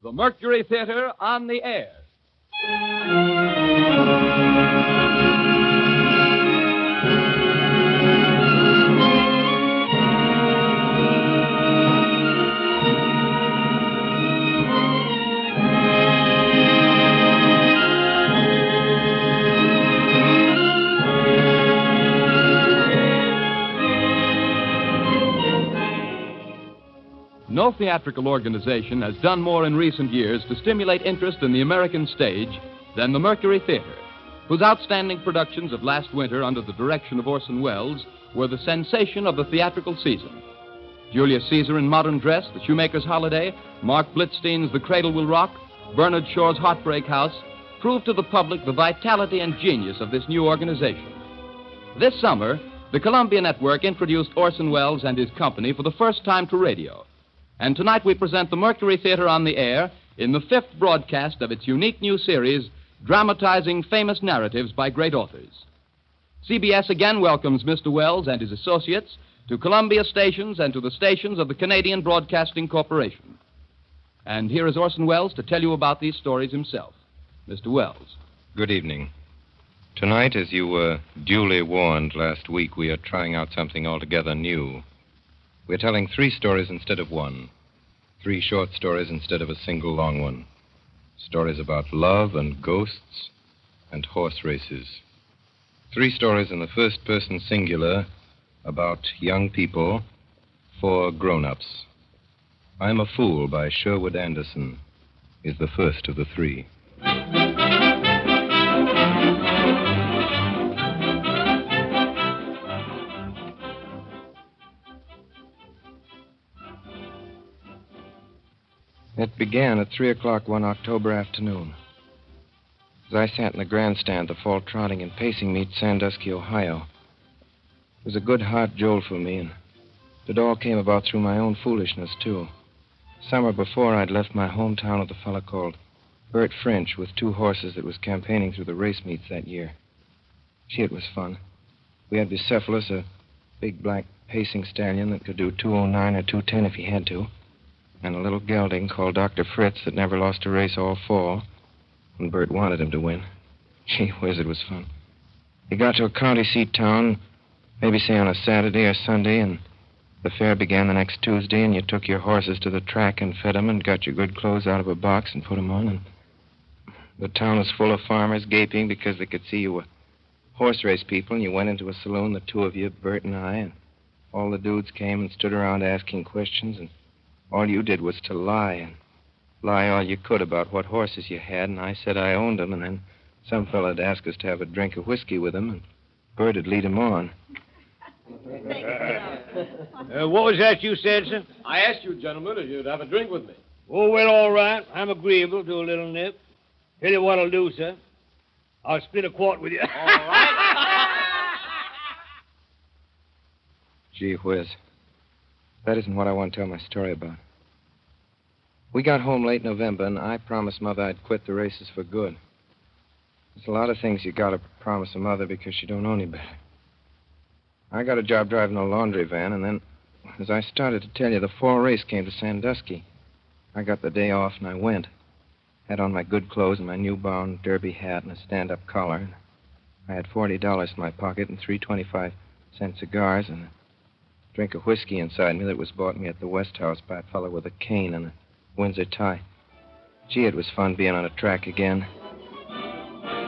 The Mercury Theater on the air. No theatrical organization has done more in recent years to stimulate interest in the American stage than the Mercury Theater, whose outstanding productions of last winter under the direction of Orson Welles were the sensation of the theatrical season. Julius Caesar in Modern Dress, The Shoemaker's Holiday, Mark Blitzstein's The Cradle Will Rock, Bernard Shaw's Heartbreak House proved to the public the vitality and genius of this new organization. This summer, the Columbia Network introduced Orson Welles and his company for the first time to radio. And tonight we present the Mercury Theater on the air in the fifth broadcast of its unique new series, dramatizing famous narratives by great authors. CBS again welcomes Mr. Welles and his associates to Columbia stations and to the stations of the Canadian Broadcasting Corporation. And here is Orson Welles to tell you about these stories himself. Mr. Welles. Good evening. Tonight, as you were duly warned last week, we are trying out something altogether new. We're telling 3 stories instead of 1. 3 short stories instead of a single long one. Stories about love and ghosts and horse races. 3 stories in the first person singular about young people for grown-ups. I'm a Fool by Sherwood Anderson is the first of the 3. It began at 3 o'clock one October afternoon. As I sat in the grandstand, the fall trotting and pacing meet, Sandusky, Ohio. It was a good heart jolt for me, and it all came about through my own foolishness, too. Summer before, I'd left my hometown with a fellow called Bert French with 2 horses that was campaigning through the race meets that year. Gee, it was fun. We had Bucephalus, a big black pacing stallion that could do 209 or 210 if he had to, and a little gelding called Dr. Fritz that never lost a race all fall, and Bert wanted him to win. Gee whiz, it was fun. You got to a county seat town, maybe say on a Saturday or Sunday, and the fair began the next Tuesday, and you took your horses to the track and fed them and got your good clothes out of a box and put them on, and the town was full of farmers gaping because they could see you were horse race people, and you went into a saloon, the 2 of you, Bert and I, and all the dudes came and stood around asking questions, and all you did was to lie, and lie all you could about what horses you had, and I said I owned them, and then some fella'd ask us to have a drink of whiskey with him, and Bert'd lead him on. What was that you said, sir? I asked you, gentlemen, if you'd have a drink with me. Oh, well, all right. I'm agreeable to a little nip. Tell you what I'll do, sir. I'll split a quart with you. All right. Gee whiz. That isn't what I want to tell my story about. We got home late November, and I promised Mother I'd quit the races for good. There's a lot of things you gotta promise a mother because she don't know any better. I got a job driving a laundry van, and then, as I started to tell you, the fall race came to Sandusky. I got the day off, and I went. Had on my good clothes and my new-bound derby hat and a stand-up collar. I had $40 in my pocket and 3 25-cent cigars and a drink of whiskey inside me that was bought me at the West House by a fellow with a cane and a Windsor tie. Gee, it was fun being on a track again.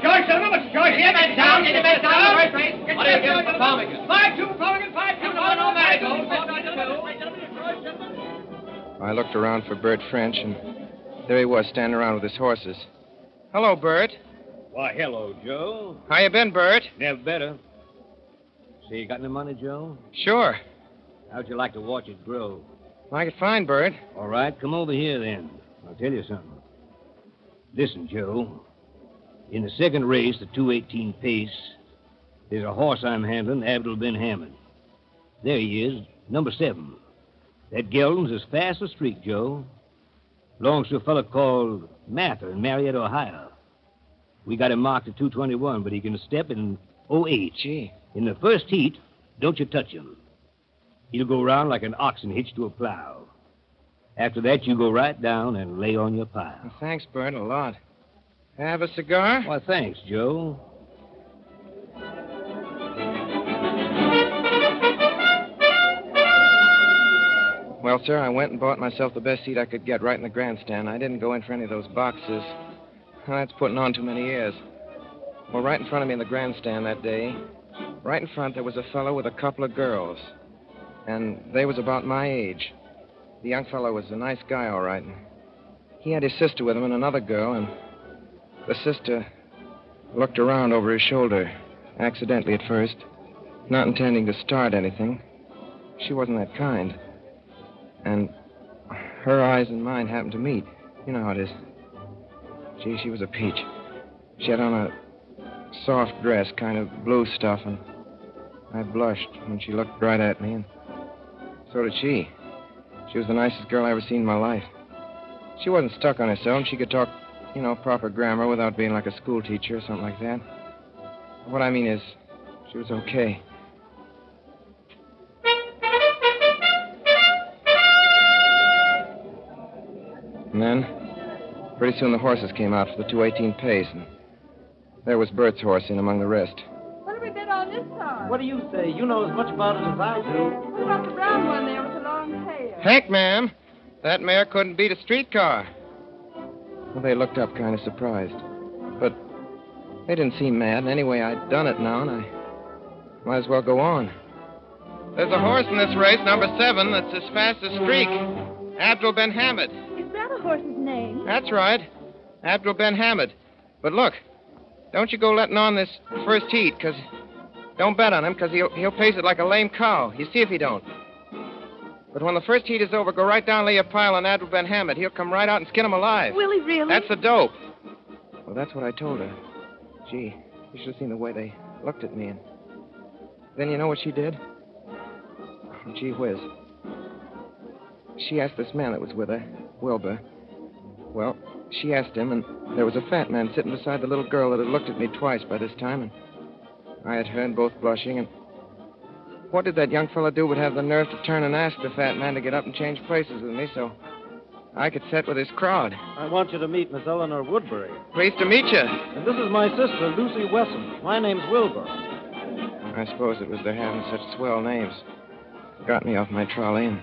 George, Mr. George, get it down, get it down. What do you give for Ptarmigan? 5-2, Ptarmigan, 5-2, no marigold. I looked around for Bert French, and there he was, standing around with his horses. Hello, Bert. Why, hello, Joe. How you been, Bert? Never better. See, you got any money, Joe? Sure. How'd you like to watch it grow? Like it fine, Bert. All right, come over here, then. I'll tell you something. Listen, Joe. In the second race, the 218 pace, there's a horse I'm handling, Abdul Ben Hammond. There he is, number 7. That gelding's as fast as a streak, Joe. Belongs to a fellow called Mather in Marietta, Ohio. We got him marked at 221, but he can step in 08. Gee. In the first heat, don't you touch him. He'll go around like an oxen hitched to a plow. After that, you go right down and lay on your pile. Well, thanks, Bert, a lot. Have a cigar? Why, thanks, Joe. Well, sir, I went and bought myself the best seat I could get right in the grandstand. I didn't go in for any of those boxes. Well, that's putting on too many years. Well, right in front of me in the grandstand that day, right in front, there was a fellow with a couple of girls. And they was about my age. The young fellow was a nice guy, all right. And he had his sister with him and another girl, and the sister looked around over his shoulder, accidentally at first, not intending to start anything. She wasn't that kind. And her eyes and mine happened to meet. You know how it is. Gee, she was a peach. She had on a soft dress, kind of blue stuff, and I blushed when she looked right at me, and so did she. She was the nicest girl I ever seen in my life. She wasn't stuck on herself. She could talk, proper grammar without being like a school teacher or something like that. What I mean is, she was okay. And then, pretty soon the horses came out for the 2:18 pace, and there was Bert's horse in among the rest. What have we bet on this time? What do you say? You know as much about it as I do. What about the brown one there with the long tail? Heck, ma'am, that mare couldn't beat a streetcar. Well, they looked up kind of surprised. But they didn't seem mad, and anyway, I'd done it now, and I might as well go on. There's a horse in this race, number 7, that's as fast as Streak. Abdul Ben Hamid. Is that a horse's name? That's right. Abdul Ben Hamid. But look, don't you go letting on this first heat, because... Don't bet on him, because he'll pace it like a lame cow. You see if he don't. But when the first heat is over, go right down and lay a pile on Abdul Ben Hamid. He'll come right out and skin him alive. Will he really? That's the dope. Well, that's what I told her. Gee, you should have seen the way they looked at me. And then you know what she did? Oh, gee whiz. She asked this man that was with her, Wilbur. Well, she asked him, and there was a fat man sitting beside the little girl that had looked at me twice by this time, and I had her, and both blushing, and what did that young fella do but have the nerve to turn and ask the fat man to get up and change places with me so I could sit with his crowd? I want you to meet Miss Eleanor Woodbury. Pleased to meet you. And this is my sister, Lucy Wesson. My name's Wilbur. I suppose it was their having such swell names. Got me off my trolley, and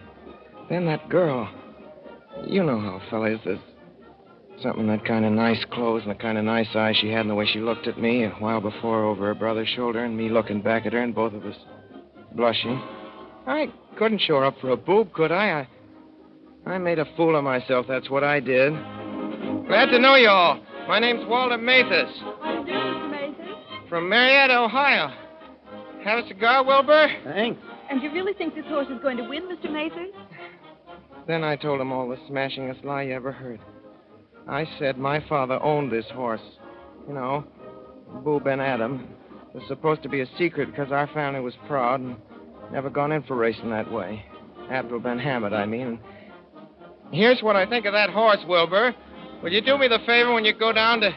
then that girl. You know how a fella is. There's something in that kind of nice clothes and the kind of nice eyes she had and the way she looked at me a while before over her brother's shoulder and me looking back at her and both of us blushing. I couldn't show her up for a boob, could I? I made a fool of myself, that's what I did. Glad to know you all. My name's Walter Mathis. How do you do, Mr. Mason? From Marietta, Ohio. Have a cigar, Wilbur? Thanks. And you really think this horse is going to win, Mr. Mason? Then I told him all the smashingest lie you ever heard. I said my father owned this horse. You know, Boo Ben Adam. It was supposed to be a secret because our family was proud and never gone in for racing that way. Abdul Ben Hamid, I mean. Here's what I think of that horse, Wilbur. Will you do me the favor when you go down to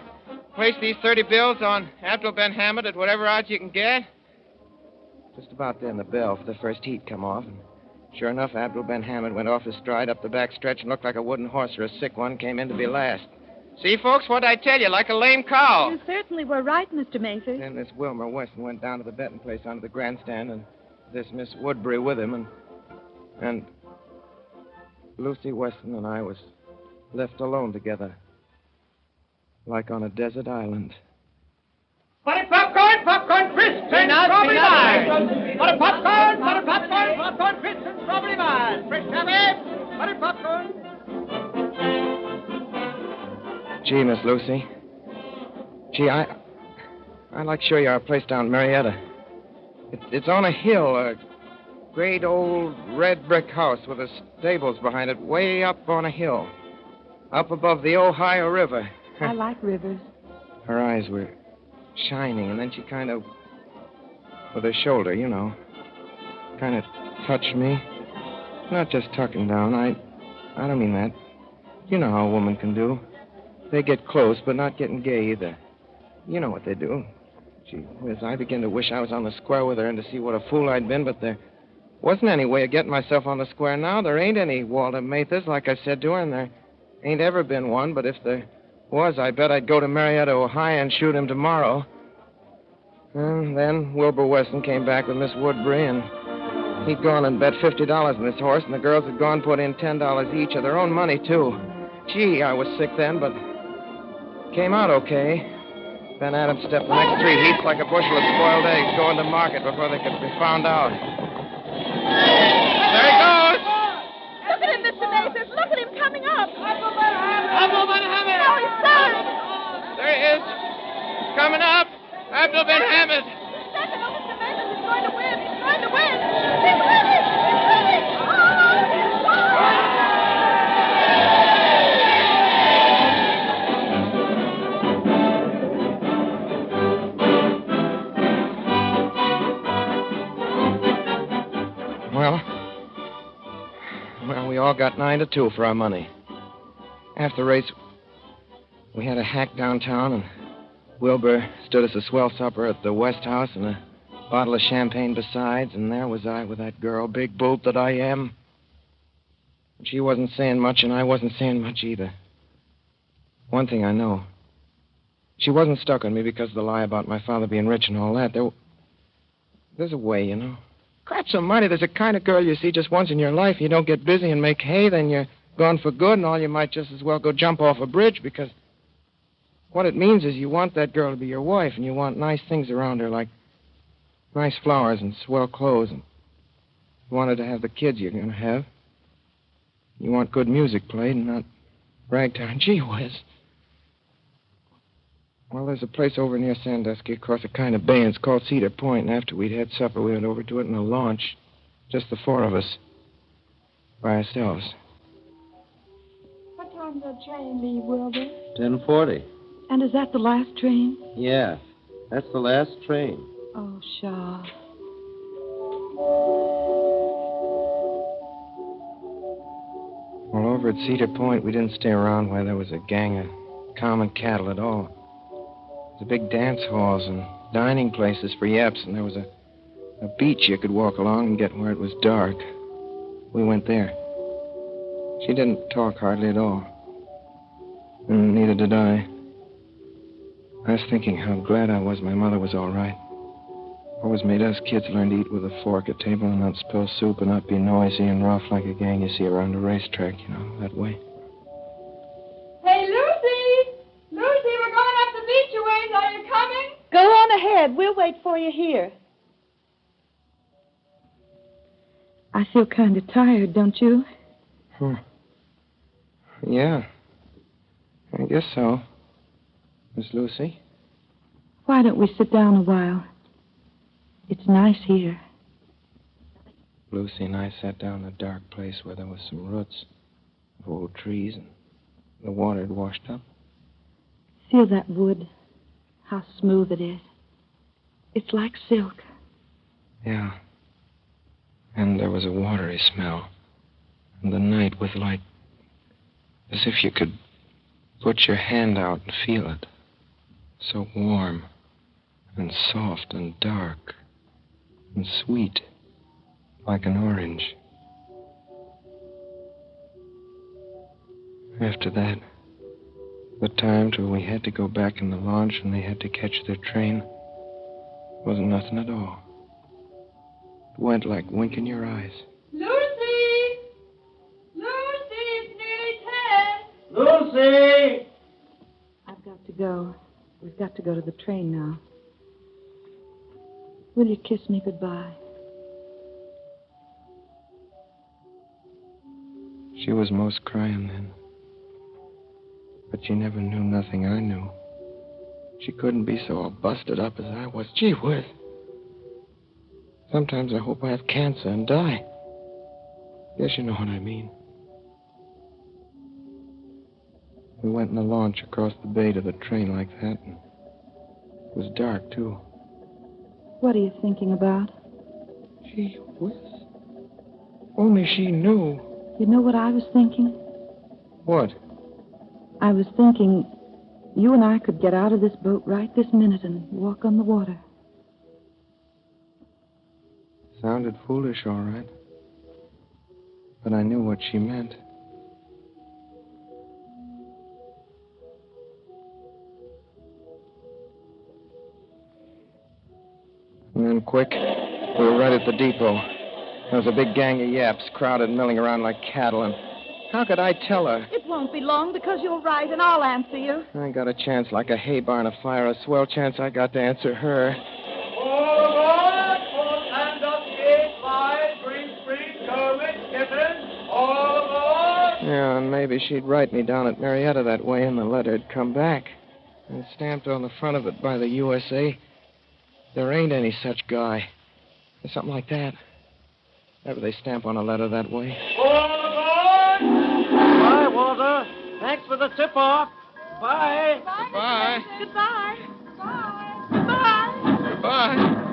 place these 30 bills on Abdul Ben Hamid at whatever odds you can get? Just about then, the bell for the first heat come off, and sure enough, Abdul Ben Hamid went off his stride up the back stretch and looked like a wooden horse or a sick one, came in to be last. See, folks, what'd I tell you? Like a lame cow. You certainly were right, Mr. Mason. Then this Wilmer Weston went down to the betting place under the grandstand, and this Miss Woodbury with him, and Lucy Weston and I was left alone together, like on a desert island. Butter popcorn, crisps, and strawberry mine. Butter popcorn, crisps, and strawberry mine. Fresh cabbage, butter popcorn. Gee, Miss Lucy. Gee, I'd like to show you our place down in Marietta. It's on a hill, a great old red brick house with the stables behind it, way up on a hill, up above the Ohio River. I like rivers. Her eyes were shining, and then she kind of, with her shoulder, you know, kind of touched me. Not just tucking down. I don't mean that. You know how a woman can do. They get close, but not getting gay either. You know what they do. Gee whiz, I begin to wish I was on the square with her and to see what a fool I'd been, but there Wasn't any way of getting myself on the square now. There ain't any Walter Mathers, like I said to her, and there ain't ever been one. But if there was, I bet I'd go to Marietta, Ohio, and shoot him tomorrow. And then Wilbur Weston came back with Miss Woodbury, and he'd gone and bet $50 on this horse, and the girls had gone put in $10 each of their own money, too. Gee, I was sick then, but came out okay. Then Adams stepped the next 3 heats like a bushel of spoiled eggs going to market before they could be found out. There he goes! Look at him, Mr. Mathers. Look at him coming up. Abdul Ben Hamid! No, he's third. There he is. Coming up. Abdul Ben Hamid. He's second. Oh, Mr. Mathers is going to win. He's going to win. He's winning. He's winning. Oh, he's won. Well, we all got 9-2 for our money. After the race, we had a hack downtown, and Wilbur stood us a swell supper at the West House and a bottle of champagne besides, and there was I with that girl, big boot that I am. She wasn't saying much, and I wasn't saying much either. One thing I know. She wasn't stuck on me because of the lie about my father being rich and all that. There's a way, you know. Craps almighty, there's a kind of girl you see just once in your life. You don't get busy and make hay, then you're gone for good, and all you might just as well go jump off a bridge, because what it means is you want that girl to be your wife, and you want nice things around her, like nice flowers and swell clothes, and you want her to have the kids you're going to have. You want good music played and not ragtime. Gee whiz. Well, there's a place over near Sandusky across a kind of bay, and it's called Cedar Point. And after we'd had supper, we went over to it in a launch. Just the 4 of us. By ourselves. What time does the train leave, Wilbur? 10:40. And is that the last train? Yeah, that's the last train. Oh, Shaw. Well, over at Cedar Point, we didn't stay around where there was a gang of common cattle at all. There was big dance halls and dining places for yaps, and there was a beach you could walk along and get where it was dark. We went there. She didn't talk hardly at all. And neither did I. I was thinking how glad I was my mother was all right. Always made us kids learn to eat with a fork at table and not spill soup and not be noisy and rough like a gang you see around a racetrack, you know, that way. Hey, Lucy! Lucy, we're going up the beach a ways. Are you coming? Go on ahead. We'll wait for you here. I feel kind of tired, don't you? Yeah. I guess so. Miss Lucy? Why don't we sit down a while? It's nice here. Lucy and I sat down in a dark place where there was some roots of old trees and the water had washed up. Feel that wood, how smooth it is. It's like silk. Yeah. And there was a watery smell. And the night was like as if you could put your hand out and feel it. So warm and soft and dark and sweet, like an orange. After that, the time till we had to go back in the launch and they had to catch their train wasn't nothing at all. It went like winking your eyes. Lucy! Lucy, it's nearly 10. Lucy! I've got to go. We've got to go to the train now. Will you kiss me goodbye? She was most crying then. But she never knew nothing I knew. She couldn't be so all busted up as I was. Gee whiz. Sometimes I hope I have cancer and die. Guess you know what I mean. We went in the launch across the bay to the train like that, and it was dark, too. What are you thinking about? Gee whiz. Only she knew. You know what I was thinking? What? I was thinking you and I could get out of this boat right this minute and walk on the water. Sounded foolish, all right. But I knew what she meant. And then, quick, we were right at the depot. There was a big gang of yaps crowded, milling around like cattle, and how could I tell her? It won't be long because you'll write and I'll answer you. I got a chance like a hay barn afire, a swell chance I got to answer her. All aboard! Full hand up, gate, wide, green street, Kermit, Kiffin, all aboard! Yeah, and maybe she'd write me down at Marietta that way, and the letter'd come back. And stamped on the front of it by the USA, there ain't any such guy. Or something like that. Ever they stamp on a letter that way. All aboard! Bye, Walter. Thanks for the tip-off. Bye. Goodbye. Goodbye. Goodbye. Goodbye.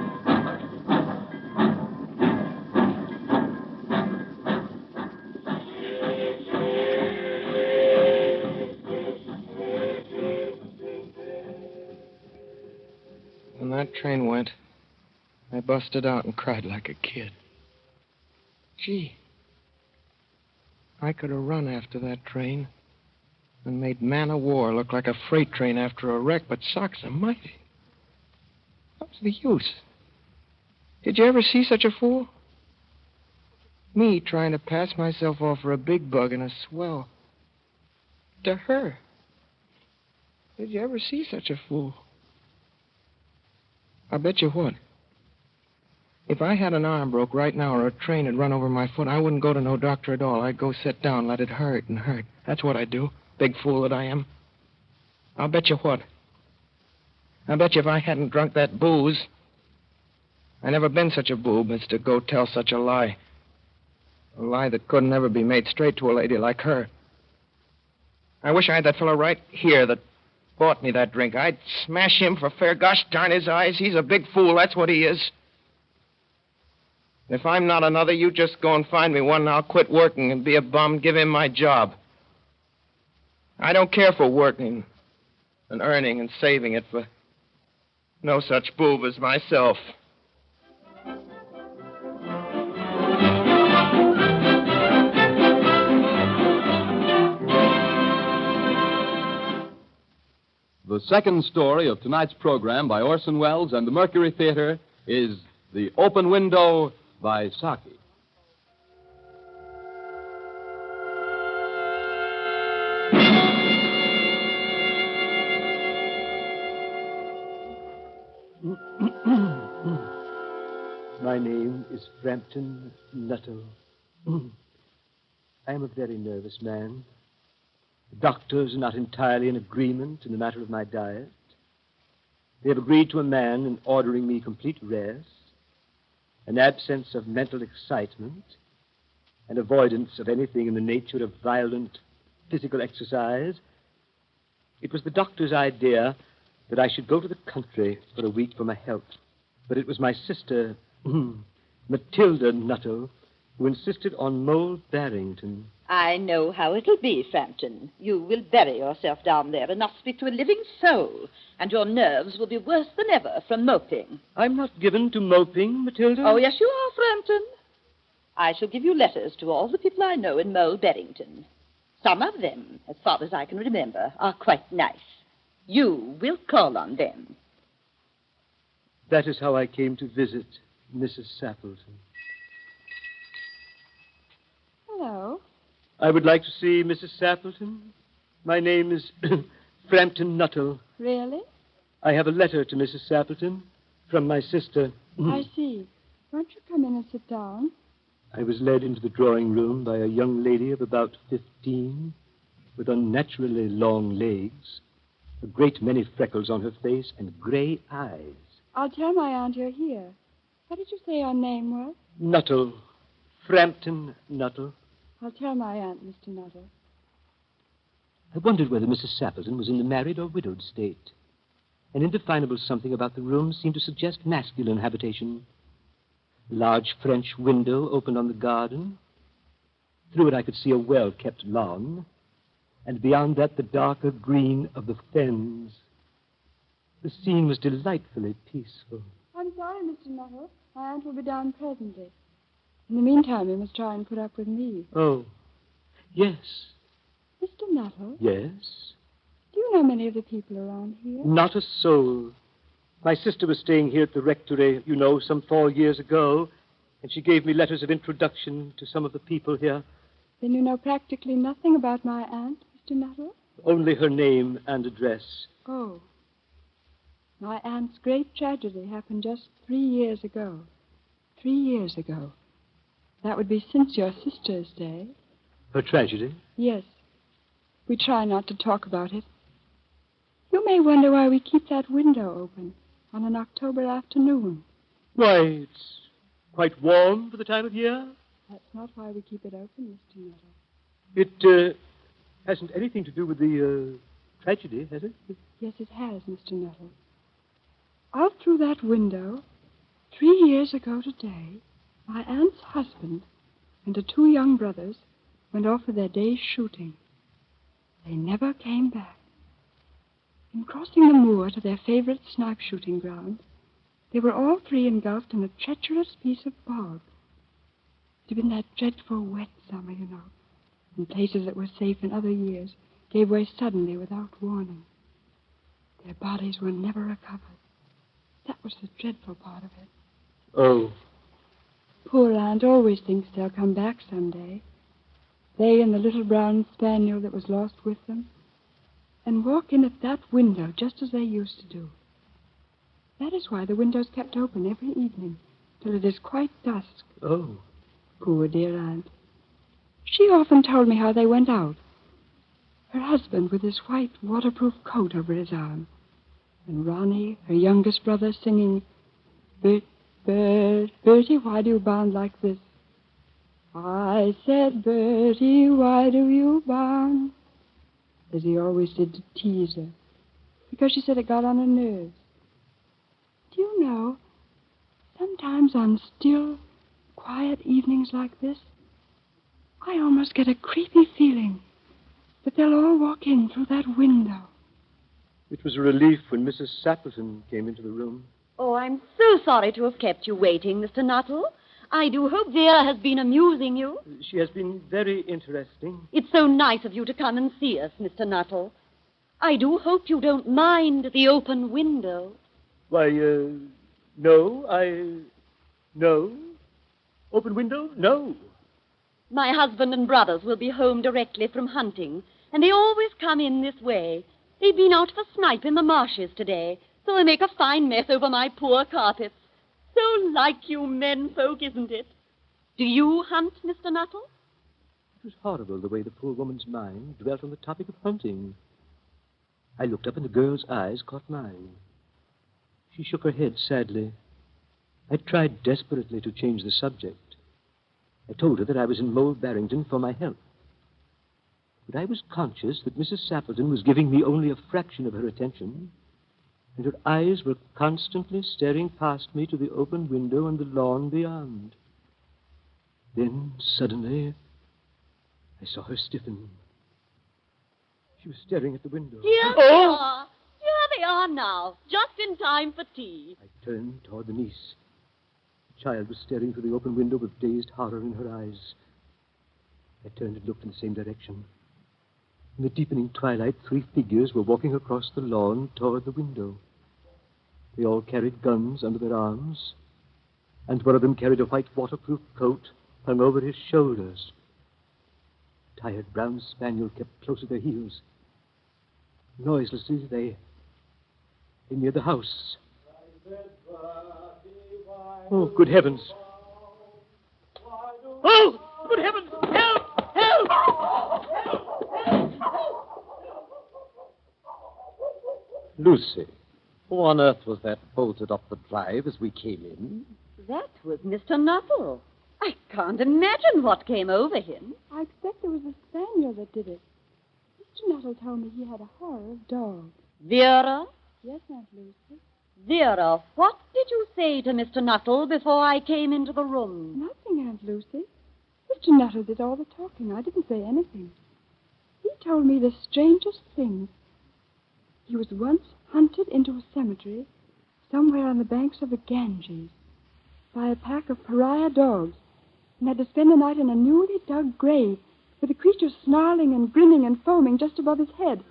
When that train went, I busted out and cried like a kid. Gee, I could have run after that train and made man o' war look like a freight train after a wreck, but socks almighty. What's the use? Did you ever see such a fool? Me trying to pass myself off for a big bug and a swell. To her. Did you ever see such a fool? I'll bet you what. If I had an arm broke right now or a train had run over my foot, I wouldn't go to no doctor at all. I'd go sit down, let it hurt and hurt. That's what I'd do. Big fool that I am. I'll bet you what. I'll bet you if I hadn't drunk that booze, I never been such a boob as to go tell such a lie. A lie that couldn't ever be made straight to a lady like her. I wish I had that fellow right here that bought me that drink. I'd smash him for fair gosh darn his eyes. He's a big fool, that's what he is. If I'm not another, you just go and find me one and I'll quit working and be a bum, give him my job. I don't care for working and earning and saving it for no such boob as myself. The second story of tonight's program by Orson Welles and the Mercury Theater is The Open Window by Saki. My name is Frampton Nuttall. I am a very nervous man. The doctors are not entirely in agreement in the matter of my diet. They have agreed to a man in ordering me complete rest, an absence of mental excitement, and avoidance of anything in the nature of violent physical exercise. It was the doctor's idea that I should go to the country for a week for my health. But it was my sister, Matilda Nuttall, who insisted on Mole Barrington. I know how it'll be, Frampton. You will bury yourself down there and not speak to a living soul, and your nerves will be worse than ever from moping. I'm not given to moping, Matilda. Oh, yes, you are, Frampton. I shall give you letters to all the people I know in Mole Barrington. Some of them, as far as I can remember, are quite nice. You will call on them. That is how I came to visit Mrs. Sappleton. Hello. I would like to see Mrs. Sappleton. My name is Frampton Nuttall. Really? I have a letter to Mrs. Sappleton from my sister. I see. Won't you come in and sit down? I was led into the drawing room by a young lady of about 15 with unnaturally long legs, a great many freckles on her face, and gray eyes. I'll tell my aunt you're here. What did you say your name was? Nuttall. Frampton Nuttall. I'll tell my aunt, Mr. Nuttall. I wondered whether Mrs. Sappleton was in the married or widowed state. An indefinable something about the room seemed to suggest masculine habitation. A large French window opened on the garden. Through it I could see a well-kept lawn, and beyond that the darker green of the fens. The scene was delightfully peaceful. I'm sorry, Mr. Nuttall. My aunt will be down presently. In the meantime, you must try and put up with me. Oh, yes. Mr. Nuttall, Yes. do you know many of the people around here? Not a soul. My sister was staying here at the rectory, some 4 years ago, and she gave me letters of introduction to some of the people here. Then you know practically nothing about my aunt, Mr. Nuttall? Only her name and address. Oh. My aunt's great tragedy happened just 3 years ago. 3 years ago. That would be since your sister's day. Her tragedy? Yes. We try not to talk about it. You may wonder why we keep that window open on an October afternoon. Why, it's quite warm for the time of year. That's not why we keep it open, Mr. Nuttall. It hasn't anything to do with the tragedy, has it? Yes, it has, Mr. Nuttall. Out through that window, 3 years ago today, my aunt's husband and the 2 young brothers went off for their day's shooting. They never came back. In crossing the moor to their favorite snipe shooting ground, they were all 3 engulfed in a treacherous piece of bog. It had been that dreadful wet summer, and places that were safe in other years gave way suddenly without warning. Their bodies were never recovered. That was the dreadful part of it. Oh. Poor aunt always thinks they'll come back someday. They and the little brown spaniel that was lost with them, and walk in at that window just as they used to do. That is why the window's kept open every evening till it is quite dusk. Oh. Poor dear aunt. She often told me how they went out. Her husband with his white waterproof coat over his arm, and Ronnie, her youngest brother, singing, Bertie, why do you bound like this? I said, Bertie, why do you bound? As he always did to tease her, because she said it got on her nerves. Do you know, sometimes on still, quiet evenings like this, I almost get a creepy feeling that they'll all walk in through that window. It was a relief when Mrs. Sappleton came into the room. Oh, I'm so sorry to have kept you waiting, Mr. Nuttall. I do hope Vera has been amusing you. She has been very interesting. It's so nice of you to come and see us, Mr. Nuttall. I do hope you don't mind the open window. Why, no. No. Open window? No. My husband and brothers will be home directly from hunting, and they always come in this way. They've been out for snipe in the marshes today, so they make a fine mess over my poor carpets. So like you men folk, isn't it? Do you hunt, Mr. Nuttall? It was horrible the way the poor woman's mind dwelt on the topic of hunting. I looked up and the girl's eyes caught mine. She shook her head sadly. I tried desperately to change the subject. I told her that I was in Mole Barrington for my health. But I was conscious that Mrs. Sappleton was giving me only a fraction of her attention, and her eyes were constantly staring past me to the open window and the lawn beyond. Then, suddenly, I saw her stiffen. She was staring at the window. Here they are. Here they are now, just in time for tea. I turned toward the niece. The child was staring through the open window with dazed horror in her eyes. I turned and looked in the same direction. In the deepening twilight, 3 figures were walking across the lawn toward the window. They all carried guns under their arms, and one of them carried a white waterproof coat hung over his shoulders. A tired brown spaniel kept close at their heels. Noiselessly, they neared the house. Oh, good heavens. Oh, good heavens! Help! Help! Lucy, who on earth was that bolted up the drive as we came in? That was Mr. Nuttall. I can't imagine what came over him. I expect it was the spaniel that did it. Mr. Nuttall told me he had a horror of dogs. Vera? Yes, Aunt Lucy? Vera, what did you say to Mr. Nuttall before I came into the room? Nothing, Aunt Lucy. Mr. Nuttall did all the talking. I didn't say anything. He told me the strangest things. He was once hunted into a cemetery somewhere on the banks of the Ganges. by a pack of pariah dogs and had to spend the night in a newly dug grave with the creature snarling and grinning and foaming just above his head.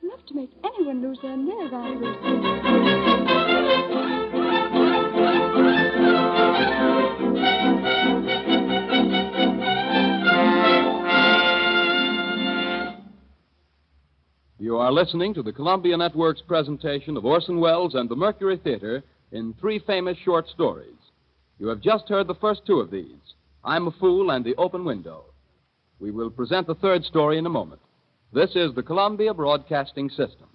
Enough to make anyone lose their nerve afterwards. You are listening to the Columbia Network's presentation of Orson Welles and the Mercury Theater in 3 famous short stories. You have just heard the first 2 of these, I'm a Fool and The Open Window. We will present the 3rd story in a moment. This is the Columbia Broadcasting System.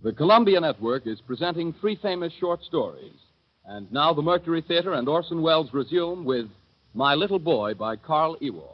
The Columbia Network is presenting 3 famous short stories. And now the Mercury Theater and Orson Welles resume with My Little Boy by Carl Ewald.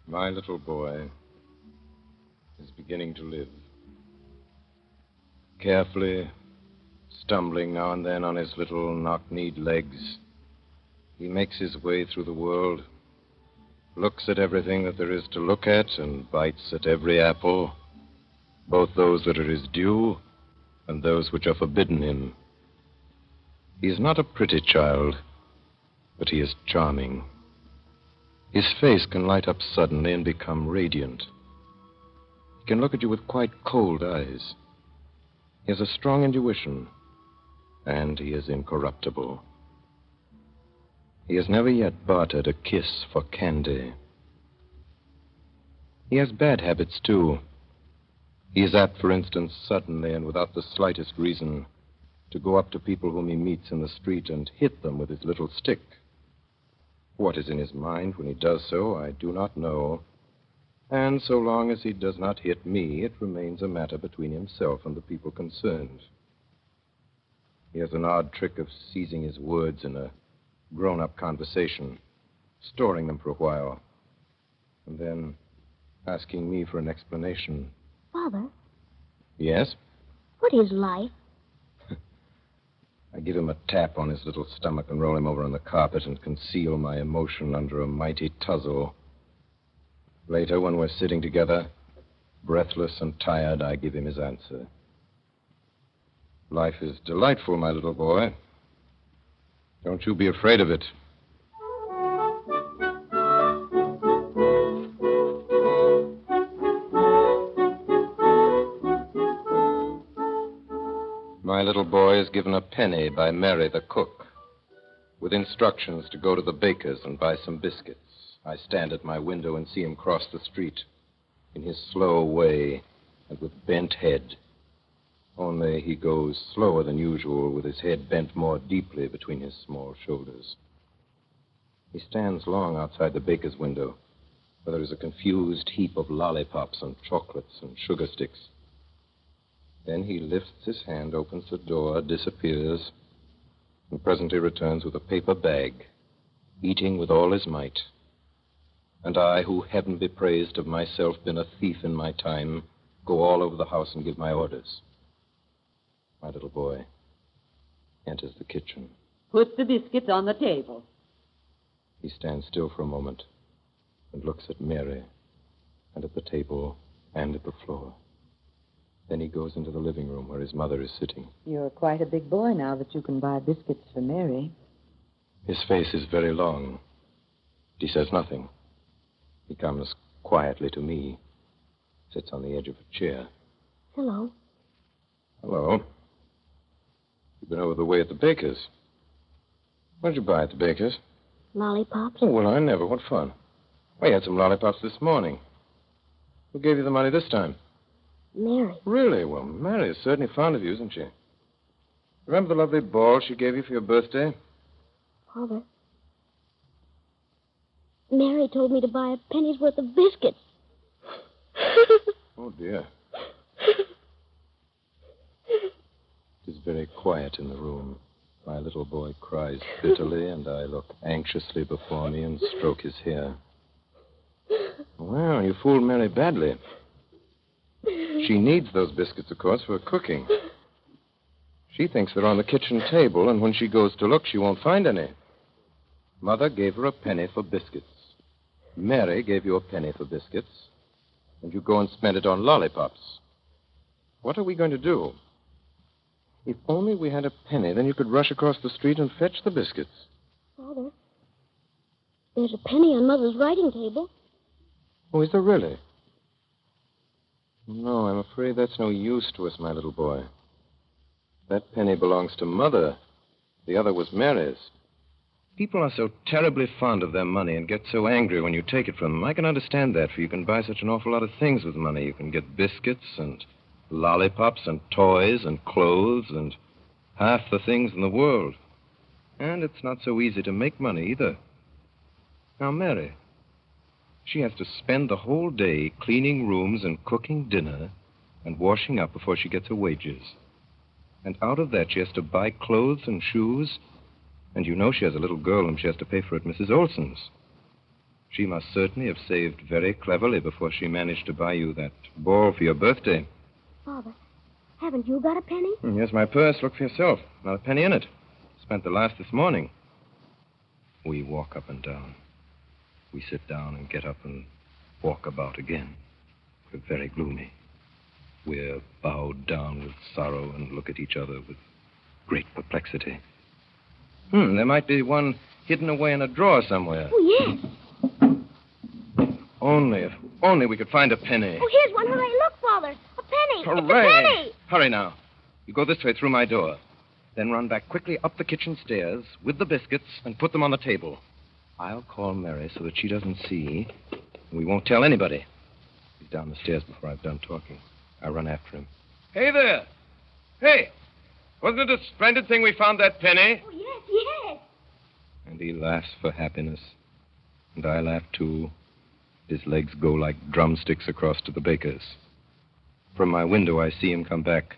My little boy is beginning to live. Carefully, stumbling now and then on his little knock-kneed legs, he makes his way through the world, looks at everything that there is to look at, and bites at every apple, both those that are his due and those which are forbidden him. He is not a pretty child, but he is charming. His face can light up suddenly and become radiant. He can look at you with quite cold eyes. He has a strong intuition, and he is incorruptible. He has never yet bartered a kiss for candy. He has bad habits, too. He is apt, for instance, suddenly and without the slightest reason, to go up to people whom he meets in the street and hit them with his little stick. What is in his mind when he does so, I do not know. And so long as he does not hit me, it remains a matter between himself and the people concerned. He has an odd trick of seizing his words in a grown-up conversation, storing them for a while, and then asking me for an explanation. Father? Yes? What is life? I give him a tap on his little stomach and roll him over on the carpet and conceal my emotion under a mighty tussle. Later, when we're sitting together, breathless and tired, I give him his answer. Life is delightful, my little boy. Don't you be afraid of it. My little boy is given a penny by Mary, the cook, with instructions to go to the baker's and buy some biscuits. I stand at my window and see him cross the street in his slow way and with bent head. Only he goes slower than usual, with his head bent more deeply between his small shoulders. He stands long outside the baker's window, where there is a confused heap of lollipops and chocolates and sugar sticks. Then he lifts his hand, opens the door, disappears, and presently returns with a paper bag, eating with all his might. And I, who, heaven be praised, have myself been a thief in my time, go all over the house and give my orders. My little boy enters the kitchen. Put the biscuits on the table. He stands still for a moment and looks at Mary and at the table and at the floor. Then he goes into the living room where his mother is sitting. You're quite a big boy now that you can buy biscuits for Mary. His face is very long. He says nothing. He comes quietly to me, sits on the edge of a chair. Hello. Hello. You've been over the way at the baker's. What did you buy at the baker's? Lollipops. Oh, well, I never. What fun. Well, you had some lollipops this morning. Who gave you the money this time? Mary. Really? Well, Mary is certainly fond of you, isn't she? Remember the lovely ball she gave you for your birthday? Father. Mary told me to buy a penny's worth of biscuits. Oh, dear. It is very quiet in the room. My little boy cries bitterly, and I look anxiously before me and stroke his hair. Well, you fooled Mary badly. She needs those biscuits, of course, for cooking. She thinks they're on the kitchen table, and when she goes to look, she won't find any. Mother gave her a penny for biscuits. Mary gave you a penny for biscuits, and you go and spend it on lollipops. What are we going to do? If only we had a penny, then you could rush across the street and fetch the biscuits. Father, there's a penny on Mother's writing table. Oh, is there really? No, I'm afraid that's no use to us, my little boy. That penny belongs to Mother. The other was Mary's. People are so terribly fond of their money and get so angry when you take it from them. I can understand that, for you can buy such an awful lot of things with money. You can get biscuits and lollipops and toys and clothes and half the things in the world. And it's not so easy to make money either. Now, Mary, she has to spend the whole day cleaning rooms and cooking dinner and washing up before she gets her wages. And out of that, she has to buy clothes and shoes. And you know she has a little girl whom she has to pay for at Mrs. Olson's. She must certainly have saved very cleverly before she managed to buy you that ball for your birthday. Father, haven't you got a penny? Here's my purse. Look for yourself. Not a penny in it. Spent the last this morning. We walk up and down. We sit down and get up and walk about again. We're very gloomy. We're bowed down with sorrow and look at each other with great perplexity. There might be one hidden away in a drawer somewhere. Oh, yes. If only we could find a penny. Oh, here's one. Hooray. Look, Father. A penny. Hooray. It's a penny. Hurry now. You go this way through my door. Then run back quickly up the kitchen stairs with the biscuits and put them on the table. I'll call Mary so that she doesn't see. And we won't tell anybody. He's down the stairs before I've done talking. I run after him. Hey there. Hey. Wasn't it a splendid thing we found that penny? Oh, yes, yes. And he laughs for happiness. And I laugh, too. His legs go like drumsticks across to the baker's. From my window, I see him come back,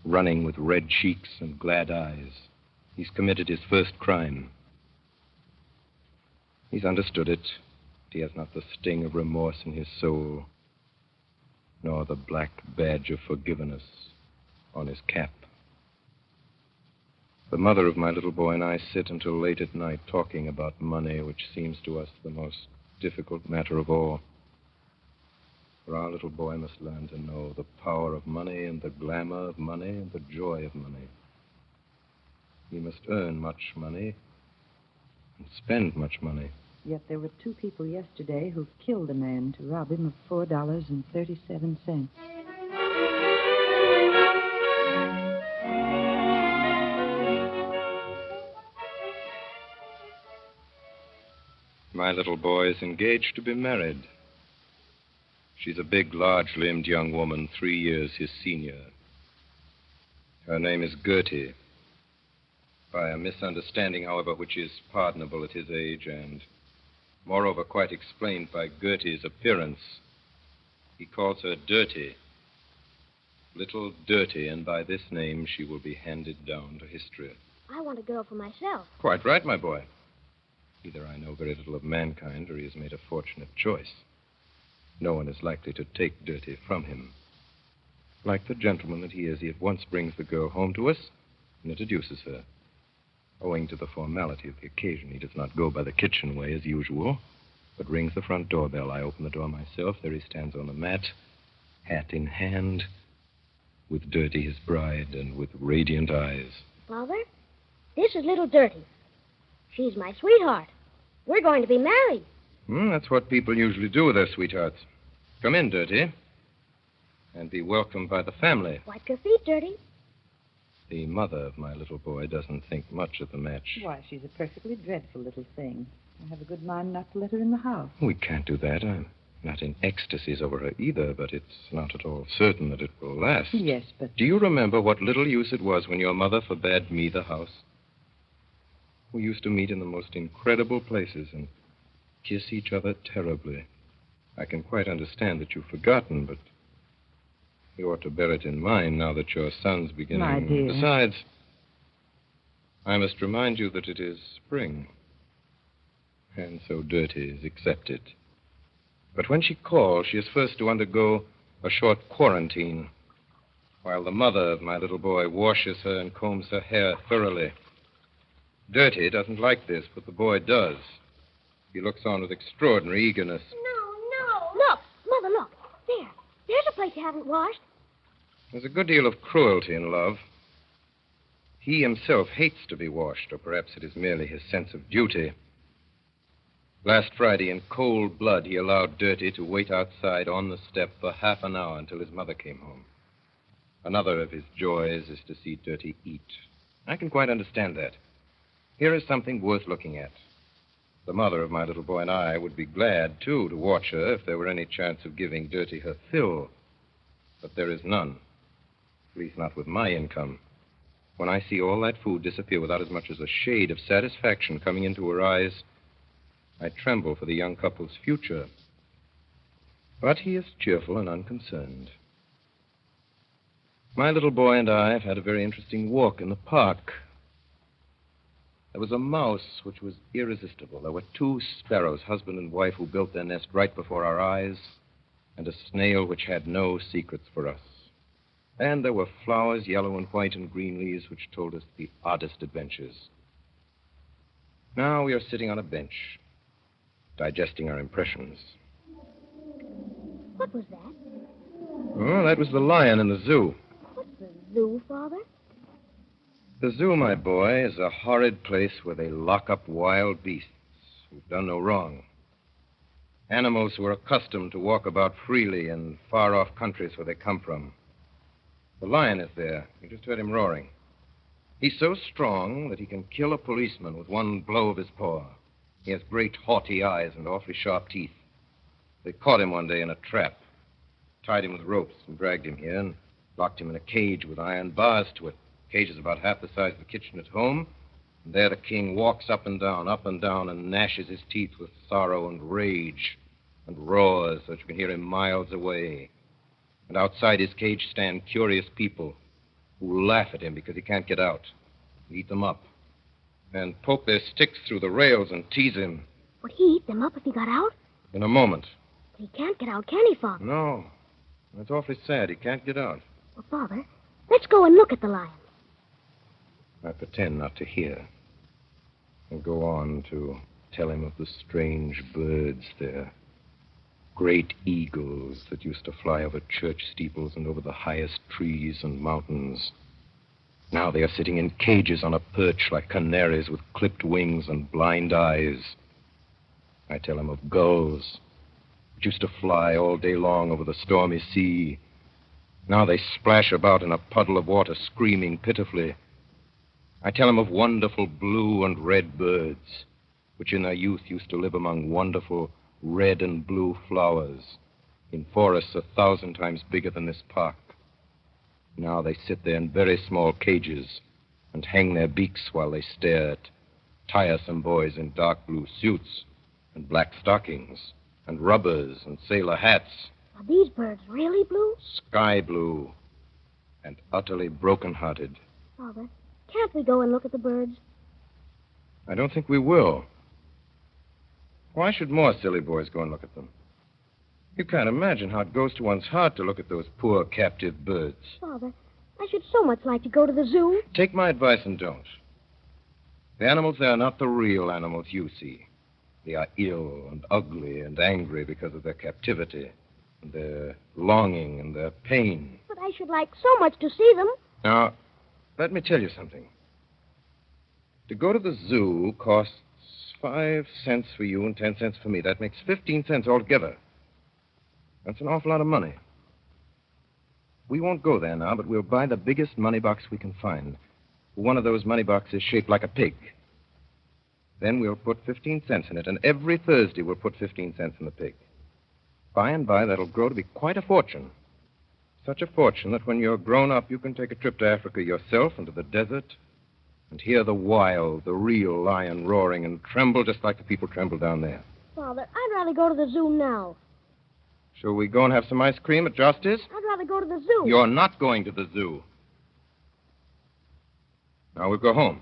running with red cheeks and glad eyes. He's committed his first crime. He's understood it. He has not the sting of remorse in his soul, nor the black badge of forgiveness on his cap. The mother of my little boy and I sit until late at night talking about money, which seems to us the most difficult matter of all. For our little boy must learn to know the power of money and the glamour of money and the joy of money. He must earn much money and spend much money. Yet there were 2 people yesterday who killed a man to rob him of $4.37. My little boy is engaged to be married. She's a big, large-limbed young woman, 3 years his senior. Her name is Gertie. By a misunderstanding, however, which is pardonable at his age and, moreover, quite explained by Gertie's appearance, he calls her Dirty. Little Dirty, and by this name she will be handed down to history. I want a girl for myself. Quite right, my boy. Either I know very little of mankind, or he has made a fortunate choice. No one is likely to take Dirty from him. Like the gentleman that he is, he at once brings the girl home to us and introduces her. Owing to the formality of the occasion, he does not go by the kitchen way as usual, but rings the front doorbell. I open the door myself. There he stands on the mat, hat in hand, with Dirty, his bride, and with radiant eyes. Father, this is little Dirty. She's my sweetheart. We're going to be married. That's what people usually do with their sweethearts. Come in, Dirty, and be welcomed by the family. Wipe your feet, Dirty. The mother of my little boy doesn't think much of the match. Why, she's a perfectly dreadful little thing. I have a good mind not to let her in the house. We can't do that. I'm not in ecstasies over her either, but it's not at all certain that it will last. Yes, but... Do you remember what little use it was when your mother forbade me the house? We used to meet in the most incredible places and kiss each other terribly. I can quite understand that you've forgotten, but you ought to bear it in mind now that your son's beginning. My dear. Besides, I must remind you that it is spring. And so Dirty is accepted. But when she calls, she is first to undergo a short quarantine, while the mother of my little boy washes her and combs her hair thoroughly. Dirty doesn't like this, but the boy does. He looks on with extraordinary eagerness. No. Look, Mother, look. There's a place you haven't washed. There's a good deal of cruelty in love. He himself hates to be washed, or perhaps it is merely his sense of duty. Last Friday, in cold blood, he allowed Dirty to wait outside on the step for half an hour until his mother came home. Another of his joys is to see Dirty eat. I can quite understand that. Here is something worth looking at. The mother of my little boy and I would be glad, too, to watch her if there were any chance of giving Dirty her fill. But there is none. At least not with my income. When I see all that food disappear without as much as a shade of satisfaction coming into her eyes, I tremble for the young couple's future. But he is cheerful and unconcerned. My little boy and I have had a very interesting walk in the park. There was a mouse which was irresistible. There were 2 sparrows, husband and wife, who built their nest right before our eyes, and a snail which had no secrets for us. And there were flowers, yellow and white and green leaves, which told us the oddest adventures. Now we are sitting on a bench, digesting our impressions. What was that? Oh, that was the lion in the zoo. What's the zoo, Father? The zoo, my boy, is a horrid place where they lock up wild beasts who've done no wrong. Animals who are accustomed to walk about freely in far-off countries where they come from. The lion is there. You just heard him roaring. He's so strong that he can kill a policeman with one blow of his paw. He has great haughty eyes and awfully sharp teeth. They caught him one day in a trap, tied him with ropes and dragged him here and locked him in a cage with iron bars to it. The cage is about half the size of the kitchen at home. And there the king walks up and down, and gnashes his teeth with sorrow and rage and roars so that you can hear him miles away. And outside his cage stand curious people who laugh at him because he can't get out, eat them up, and poke their sticks through the rails and tease him. Would he eat them up if he got out? In a moment. He can't get out, can he, Father? No. That's awfully sad. He can't get out. Well, Father, let's go and look at the lion. I pretend not to hear. And go on to tell him of the strange birds there. Great eagles that used to fly over church steeples and over the highest trees and mountains. Now they are sitting in cages on a perch like canaries with clipped wings and blind eyes. I tell him of gulls that used to fly all day long over the stormy sea. Now they splash about in a puddle of water, screaming pitifully. I tell him of wonderful blue and red birds, which in their youth used to live among wonderful red and blue flowers in forests 1,000 times bigger than this park. Now they sit there in very small cages and hang their beaks while they stare at tiresome boys in dark blue suits and black stockings and rubbers and sailor hats. Are these birds really blue? Sky blue and utterly broken-hearted. Father, can't we go and look at the birds? I don't think we will. Why should more silly boys go and look at them? You can't imagine how it goes to one's heart to look at those poor captive birds. Father, I should so much like to go to the zoo. Take my advice and don't. The animals there are not the real animals you see. They are ill and ugly and angry because of their captivity, and their longing and their pain. But I should like so much to see them. Now, let me tell you something. To go to the zoo costs 5 cents for you and 10 cents for me. That makes 15 cents altogether. That's an awful lot of money. We won't go there now, but we'll buy the biggest money box we can find. One of those money boxes shaped like a pig. Then we'll put 15 cents in it, and every Thursday we'll put 15 cents in the pig. By and by, that'll grow to be quite a fortune. Such a fortune that when you're grown up, you can take a trip to Africa yourself and to the desert and hear the wild, the real lion roaring and tremble just like the people tremble down there. Father, I'd rather go to the zoo now. Shall we go and have some ice cream at Justice? I'd rather go to the zoo. You're not going to the zoo. Now we'll go home.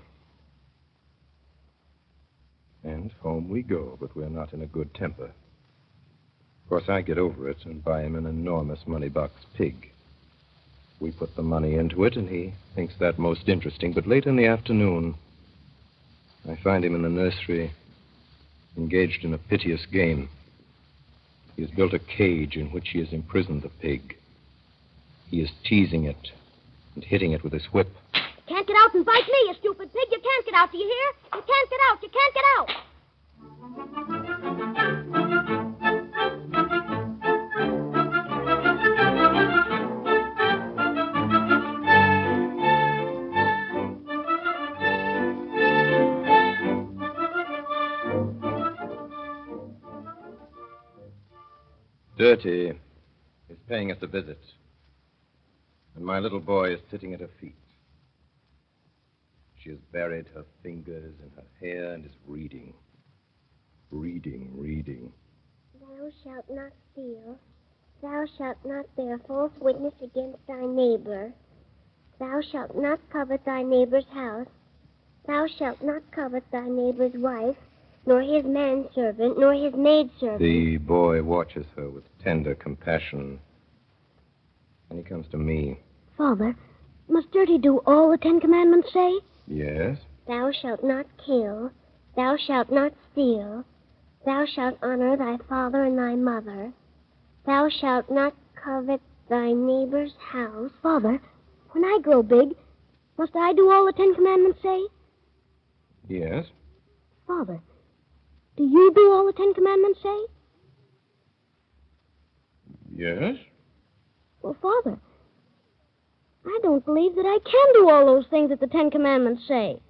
And home we go, but we're not in a good temper. course, I get over it and buy him an enormous money-box pig. We put the money into it, and he thinks that most interesting. But late in the afternoon, I find him in the nursery, engaged in a piteous game. He has built a cage in which he has imprisoned the pig. He is teasing it and hitting it with his whip. Can't get out and bite me, you stupid pig. You can't get out, do you hear? You can't get out. You can't get out. Dirty is paying us a visit, and my little boy is sitting at her feet. She has buried her fingers in her hair and is reading. Reading. Thou shalt not steal. Thou shalt not bear false witness against thy neighbor. Thou shalt not covet thy neighbor's house. Thou shalt not covet thy neighbor's wife, nor his manservant, nor his maidservant. The boy watches her with tender compassion. And he comes to me. Father, must Dirty do all the 10 Commandments say? Yes? Thou shalt not kill. Thou shalt not steal. Thou shalt honor thy father and thy mother. Thou shalt not covet thy neighbor's house. Father, when I grow big, must I do all the 10 Commandments say? Yes? Father, do you do all the 10 Commandments say? Yes? Well, Father, I don't believe that I can do all those things that the 10 Commandments say.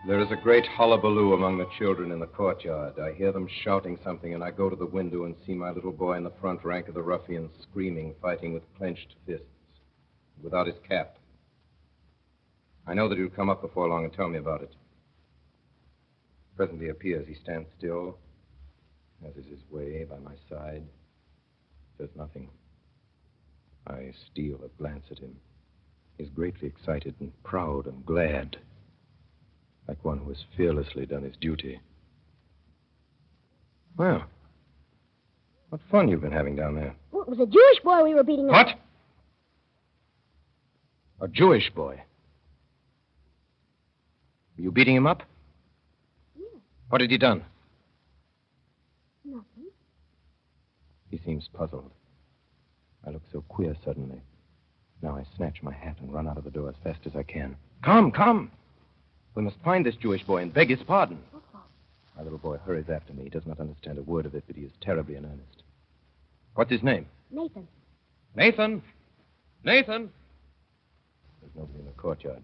There is a great hullabaloo among the children in the courtyard. I hear them shouting something, and I go to the window and see my little boy in the front rank of the ruffians screaming, fighting with clenched fists, without his cap. I know that he'll come up before long and tell me about it. Presently appears. He stands still, as is his way, by my side. Says nothing. I steal a glance at him. He's greatly excited and proud and glad, like one who has fearlessly done his duty. Well, what fun you've been having down there. Well, it was a Jewish boy we were beating up. What? A Jewish boy? Were you beating him up? Yes. What had he done? Nothing. He seems puzzled. I look so queer suddenly. Now I snatch my hat and run out of the door as fast as I can. Come! We must find this Jewish boy and beg his pardon. My little boy hurries after me. He does not understand a word of it, but he is terribly in earnest. What's his name? Nathan. Nathan! Nathan! There's nobody in the courtyard.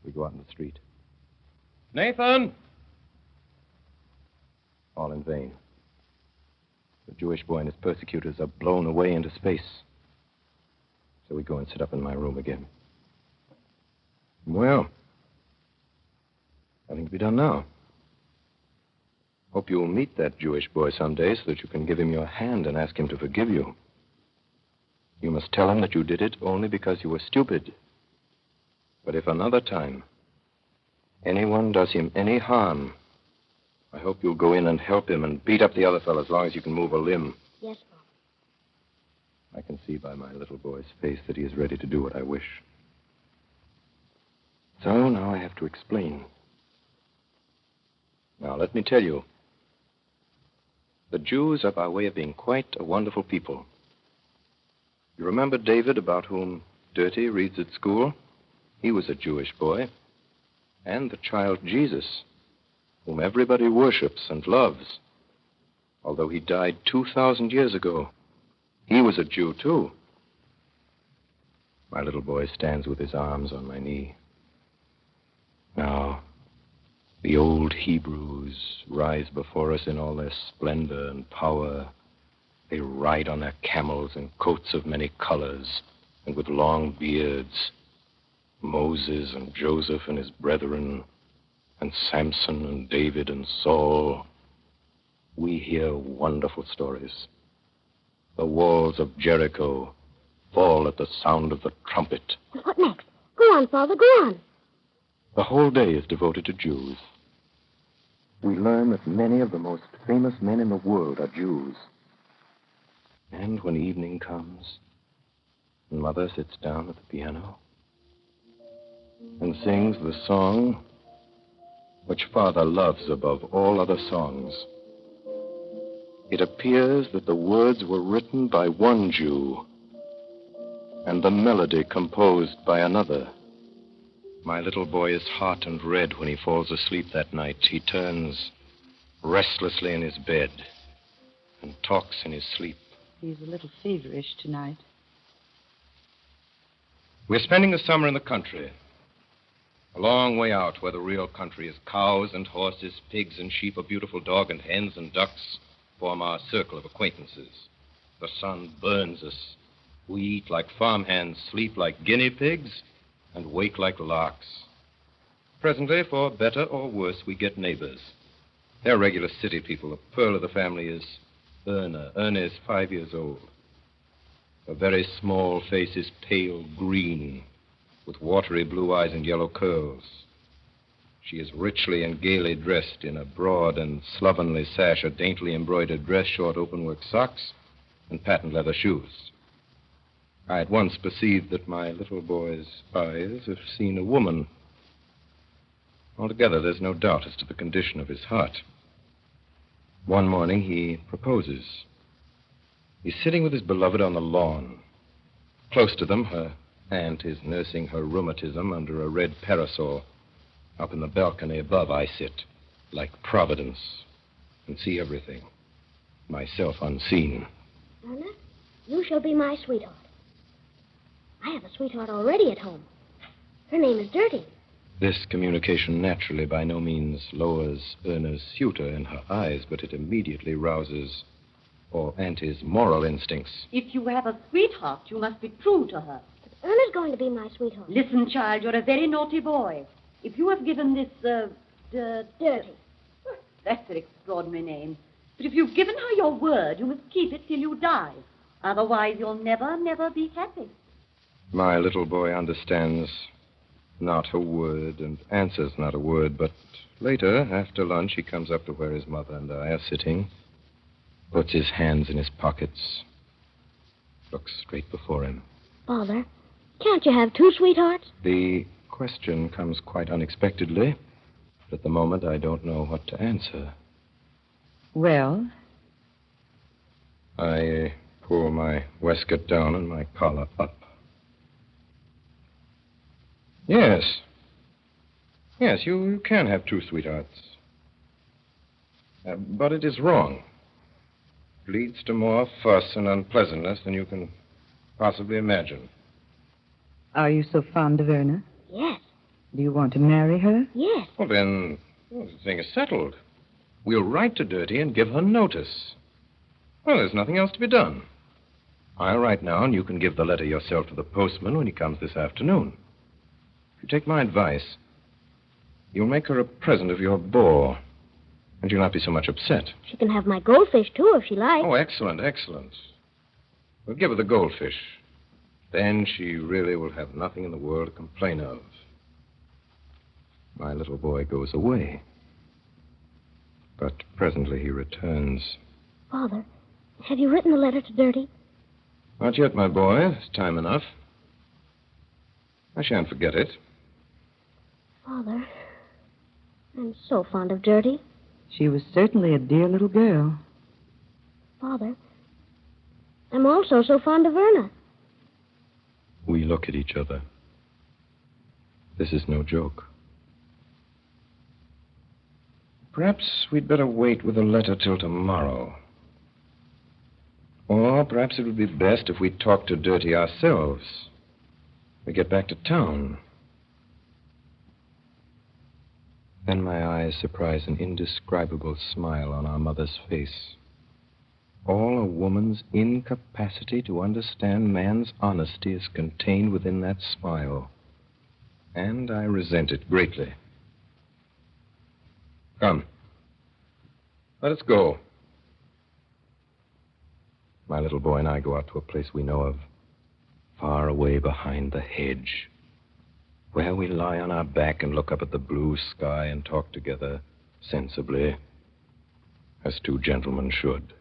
We go out in the street. Nathan! All in vain. The Jewish boy and his persecutors are blown away into space. So we go and sit up in my room again. Well, nothing to be done now. Hope you'll meet that Jewish boy someday so that you can give him your hand and ask him to forgive you. You must tell him that you did it only because you were stupid. But if another time anyone does him any harm, I hope you'll go in and help him and beat up the other fellow as long as you can move a limb. Yes, Father. I can see by my little boy's face that he is ready to do what I wish. So now I have to explain. Now, let me tell you. The Jews are by way of being quite a wonderful people. You remember David, about whom Dirty reads at school? He was a Jewish boy. And the child Jesus, whom everybody worships and loves. Although he died 2,000 years ago, he was a Jew, too. My little boy stands with his arms on my knee. Now, the old Hebrews rise before us in all their splendor and power. They ride on their camels in coats of many colors and with long beards. Moses and Joseph and his brethren, and Samson and David and Saul. We hear wonderful stories. The walls of Jericho fall at the sound of the trumpet. What next? Who Go on, Father, go on. The whole day is devoted to Jews. We learn that many of the most famous men in the world are Jews. And when evening comes, and Mother sits down at the piano and sings the song which Father loves above all other songs, it appears that the words were written by one Jew and the melody composed by another. My little boy is hot and red when he falls asleep that night. He turns restlessly in his bed and talks in his sleep. He's a little feverish tonight. We're spending the summer in the country. A long way out where the real country is. Cows and horses, pigs and sheep, a beautiful dog and hens and ducks form our circle of acquaintances. The sun burns us. We eat like farmhands, sleep like guinea pigs, and wake like larks. Presently, for better or worse, we get neighbors. They're regular city people. The pearl of the family is Erna. Erna is 5 years old. Her very small face is pale green, with watery blue eyes and yellow curls. She is richly and gaily dressed in a broad and slovenly sash, a daintily embroidered dress, short open-work socks, and patent leather shoes. I at once perceived that my little boy's eyes have seen a woman. Altogether, there's no doubt as to the condition of his heart. One morning, he proposes. He's sitting with his beloved on the lawn. Close to them, her aunt is nursing her rheumatism under a red parasol. Up in the balcony above, I sit, like Providence, and see everything, myself unseen. Erna, you shall be my sweetheart. I have a sweetheart already at home. Her name is Dirty. This communication naturally by no means lowers Erna's suitor in her eyes, but it immediately rouses Auntie's moral instincts. If you have a sweetheart, you must be true to her. But Erna's going to be my sweetheart. Listen, child, you're a very naughty boy. If you have given this, Dirty. That's an extraordinary name. But if you've given her your word, you must keep it till you die. Otherwise, you'll never, never be happy. My little boy understands not a word and answers not a word, but later, after lunch, he comes up to where his mother and I are sitting, puts his hands in his pockets, looks straight before him. Father, can't you have two sweethearts? The question comes quite unexpectedly, but at the moment I don't know what to answer. Well? I pull my waistcoat down and my collar up. Yes. Yes, you can have two sweethearts. But it is wrong. It leads to more fuss and unpleasantness than you can possibly imagine. Are you so fond of Erna? Yes. Do you want to marry her? Yes. Well, then, the thing is settled. We'll write to Dirty and give her notice. Well, there's nothing else to be done. I'll write now, and you can give the letter yourself to the postman when he comes this afternoon. If you take my advice, you'll make her a present of your boar, and she'll not be so much upset. She can have my goldfish, too, if she likes. Oh, excellent, excellent. We'll give her the goldfish. Then she really will have nothing in the world to complain of. My little boy goes away. But presently he returns. Father, have you written the letter to Dirty? Not yet, my boy. It's time enough. I shan't forget it. Father, I'm so fond of Dirty. She was certainly a dear little girl. Father, I'm also so fond of Erna. We look at each other. This is no joke. Perhaps we'd better wait with the letter till tomorrow. Or perhaps it would be best if we talked to Dirty ourselves. We get back to town. Then my eyes surprise an indescribable smile on our mother's face. All a woman's incapacity to understand man's honesty is contained within that smile. And I resent it greatly. Come. Let us go. My little boy and I go out to a place we know of, far away behind the hedge. where we lie on our back and look up at the blue sky and talk together sensibly, as two gentlemen should.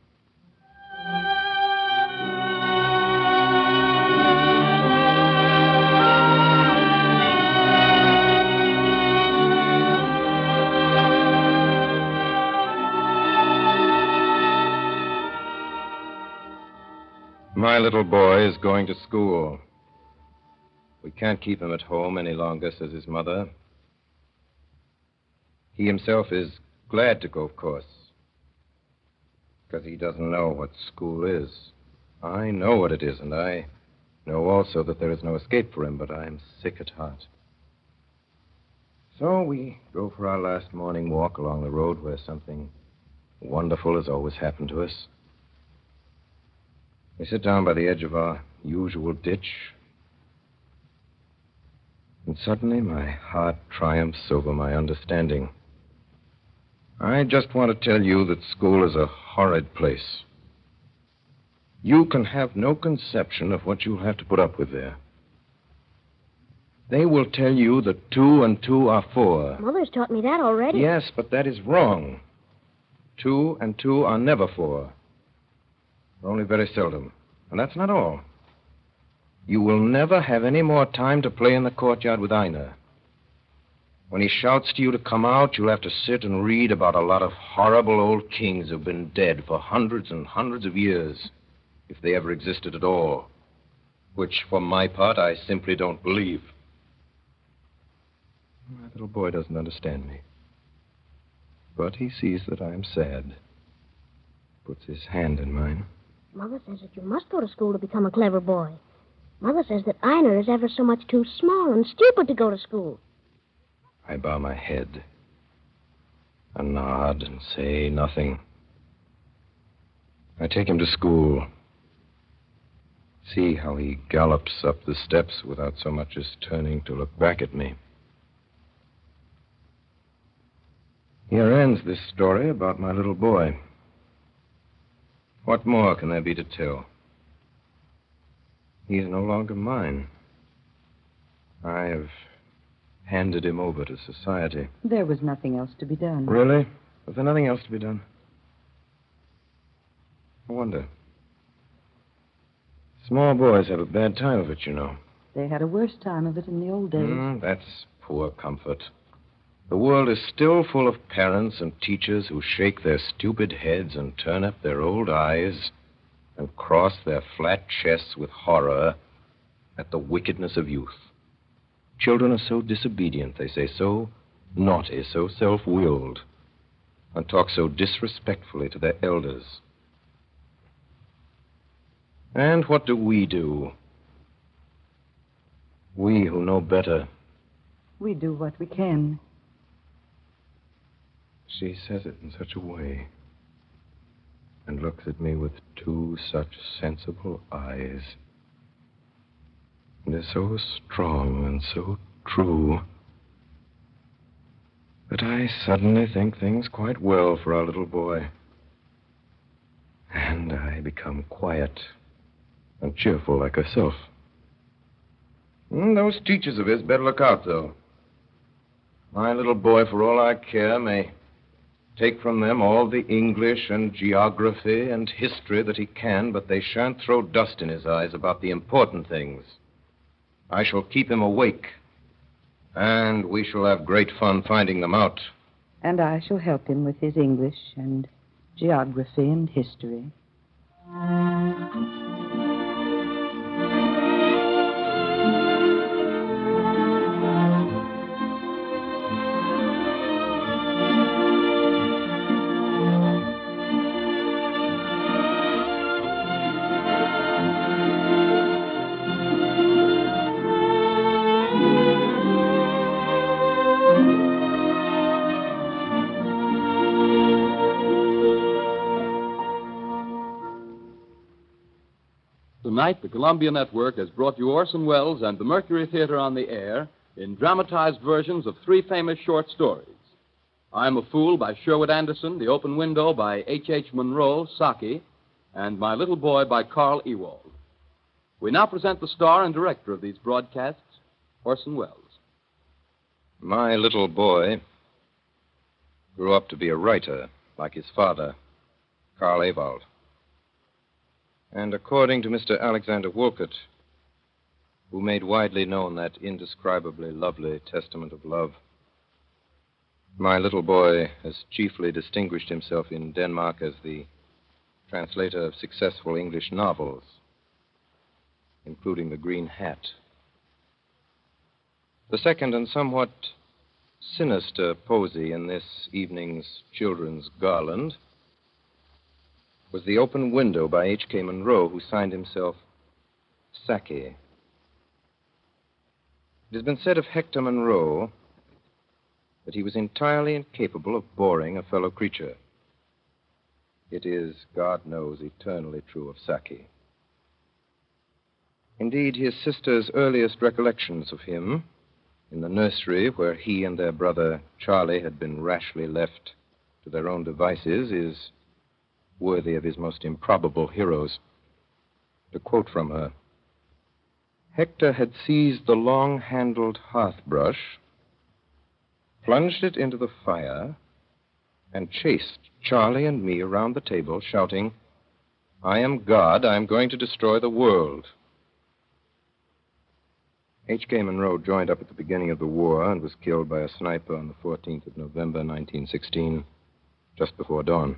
My little boy is going to school. We can't keep him at home any longer, says his mother. He himself is glad to go, of course, because he doesn't know what school is. I know what it is, and I know also that there is no escape for him, but I am sick at heart. So we go for our last morning walk along the road where something wonderful has always happened to us. We sit down by the edge of our usual ditch, and suddenly my heart triumphs over my understanding. I just want to tell you that school is a horrid place. You can have no conception of what you'll have to put up with there. They will tell you that 2 and 2 are 4. Mother's taught me that already. Yes, but that is wrong. 2 and 2 are never 4. Only very seldom. And that's not all. You will never have any more time to play in the courtyard with Einar. When he shouts to you to come out, you'll have to sit and read about a lot of horrible old kings who've been dead for hundreds and hundreds of years, if they ever existed at all, which, for my part, I simply don't believe. My little boy doesn't understand me. But he sees that I'm sad. Puts his hand in mine. Mother says that you must go to school to become a clever boy. Mother says that Einar is ever so much too small and stupid to go to school. I bow my head, and nod, and say nothing. I take him to school. See how he gallops up the steps without so much as turning to look back at me. Here ends this story about my little boy. What more can there be to tell? He is no longer mine. I have handed him over to society. There was nothing else to be done. Really? Was there nothing else to be done? I wonder. Small boys have a bad time of it, you know. They had a worse time of it in the old days. That's poor comfort. The world is still full of parents and teachers who shake their stupid heads and turn up their old eyes and cross their flat chests with horror at the wickedness of youth. Children are so disobedient, they say, so naughty, so self-willed, and talk so disrespectfully to their elders. And what do? We who know better. We do what we can. She says it in such a way, and looks at me with 2 such sensible eyes, and is so strong and so true, that I suddenly think things quite well for our little boy. And I become quiet and cheerful like herself. Those teachers of his better look out, though. My little boy, for all I care, may take from them all the English and geography and history that he can, but they shan't throw dust in his eyes about the important things. I shall keep him awake, and we shall have great fun finding them out. And I shall help him with his English and geography and history. Tonight, the Columbia Network has brought you Orson Welles and the Mercury Theater on the air in dramatized versions of 3 famous short stories. I'm a Fool by Sherwood Anderson, The Open Window by H.H. Munro, Saki, and My Little Boy by Carl Ewald. We now present the star and director of these broadcasts, Orson Welles. My little boy grew up to be a writer, like his father, Carl Ewald. And according to Mr. Alexander Wolcott, who made widely known that indescribably lovely testament of love, my little boy has chiefly distinguished himself in Denmark as the translator of successful English novels, including The Green Hat. The second and somewhat sinister posy in this evening's children's garland was The Open Window by H.K. Munro, who signed himself Saki. It has been said of Hector Munro that he was entirely incapable of boring a fellow creature. It is, God knows, eternally true of Saki. Indeed, his sister's earliest recollections of him, in the nursery where he and their brother Charlie had been rashly left to their own devices, is worthy of his most improbable heroes. To quote from her, Hector had seized the long-handled hearth-brush, plunged it into the fire, and chased Charlie and me around the table, shouting, "I am God, I am going to destroy the world." H.K. Munro joined up at the beginning of the war and was killed by a sniper on the 14th of November, 1916, just before dawn.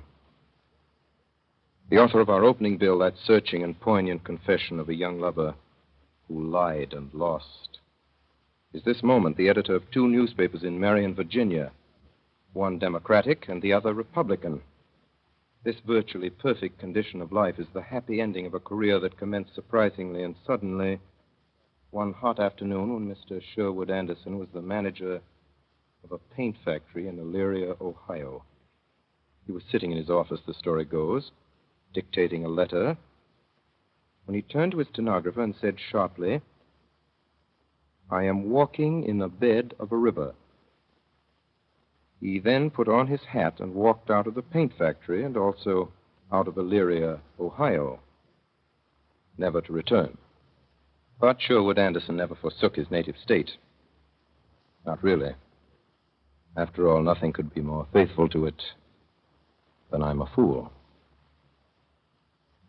The author of our opening bill, that searching and poignant confession of a young lover who lied and lost, is this moment the editor of two newspapers in Marion, Virginia, one Democratic and the other Republican. This virtually perfect condition of life is the happy ending of a career that commenced surprisingly and suddenly one hot afternoon when Mr. Sherwood Anderson was the manager of a paint factory in Elyria, Ohio. He was sitting in his office, the story goes, dictating a letter, when he turned to his stenographer and said sharply, "I am walking in the bed of a river." He then put on his hat and walked out of the paint factory and also out of Elyria, Ohio, never to return. But Sherwood Anderson never forsook his native state. Not really. After all, nothing could be more faithful to it than I'm a fool.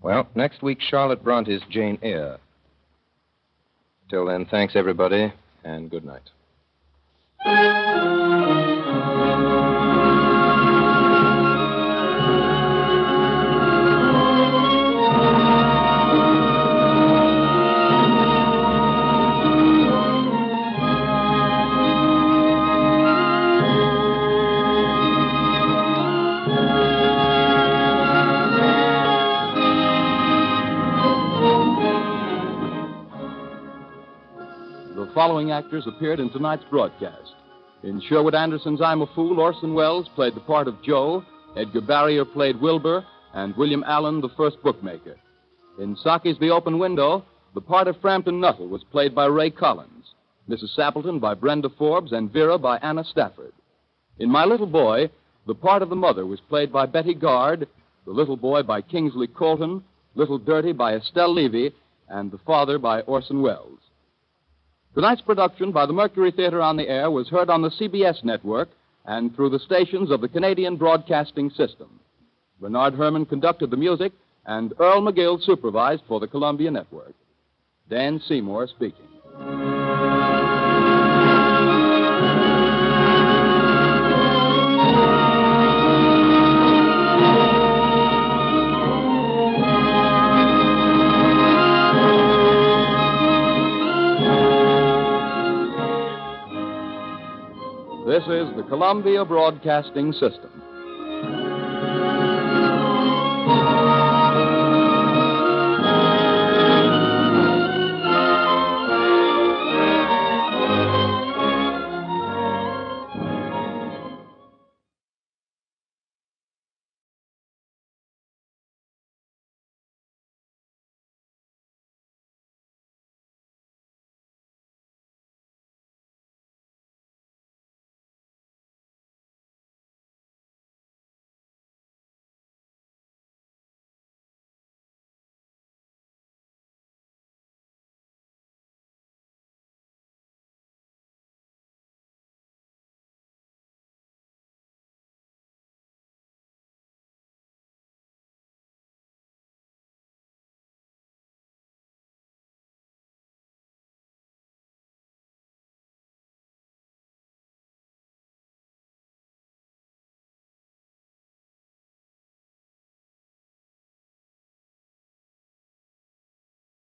Well, next week, Charlotte Bronte's Jane Eyre. Till then, thanks, everybody, and good night. The following actors appeared in tonight's broadcast. In Sherwood Anderson's I'm a Fool, Orson Welles played the part of Joe, Edgar Barrier played Wilbur, and William Allen, the first bookmaker. In Saki's The Open Window, the part of Frampton Nuttall was played by Ray Collins, Mrs. Sappleton by Brenda Forbes, and Vera by Anna Stafford. In My Little Boy, the part of the mother was played by Betty Gard, the little boy by Kingsley Colton, Little Dirty by Estelle Levy, and the father by Orson Welles. Tonight's production by the Mercury Theater on the Air was heard on the CBS network and through the stations of the Canadian Broadcasting System. Bernard Herrmann conducted the music, and Earl McGill supervised for the Columbia Network. Dan Seymour speaking. This is the Columbia Broadcasting System.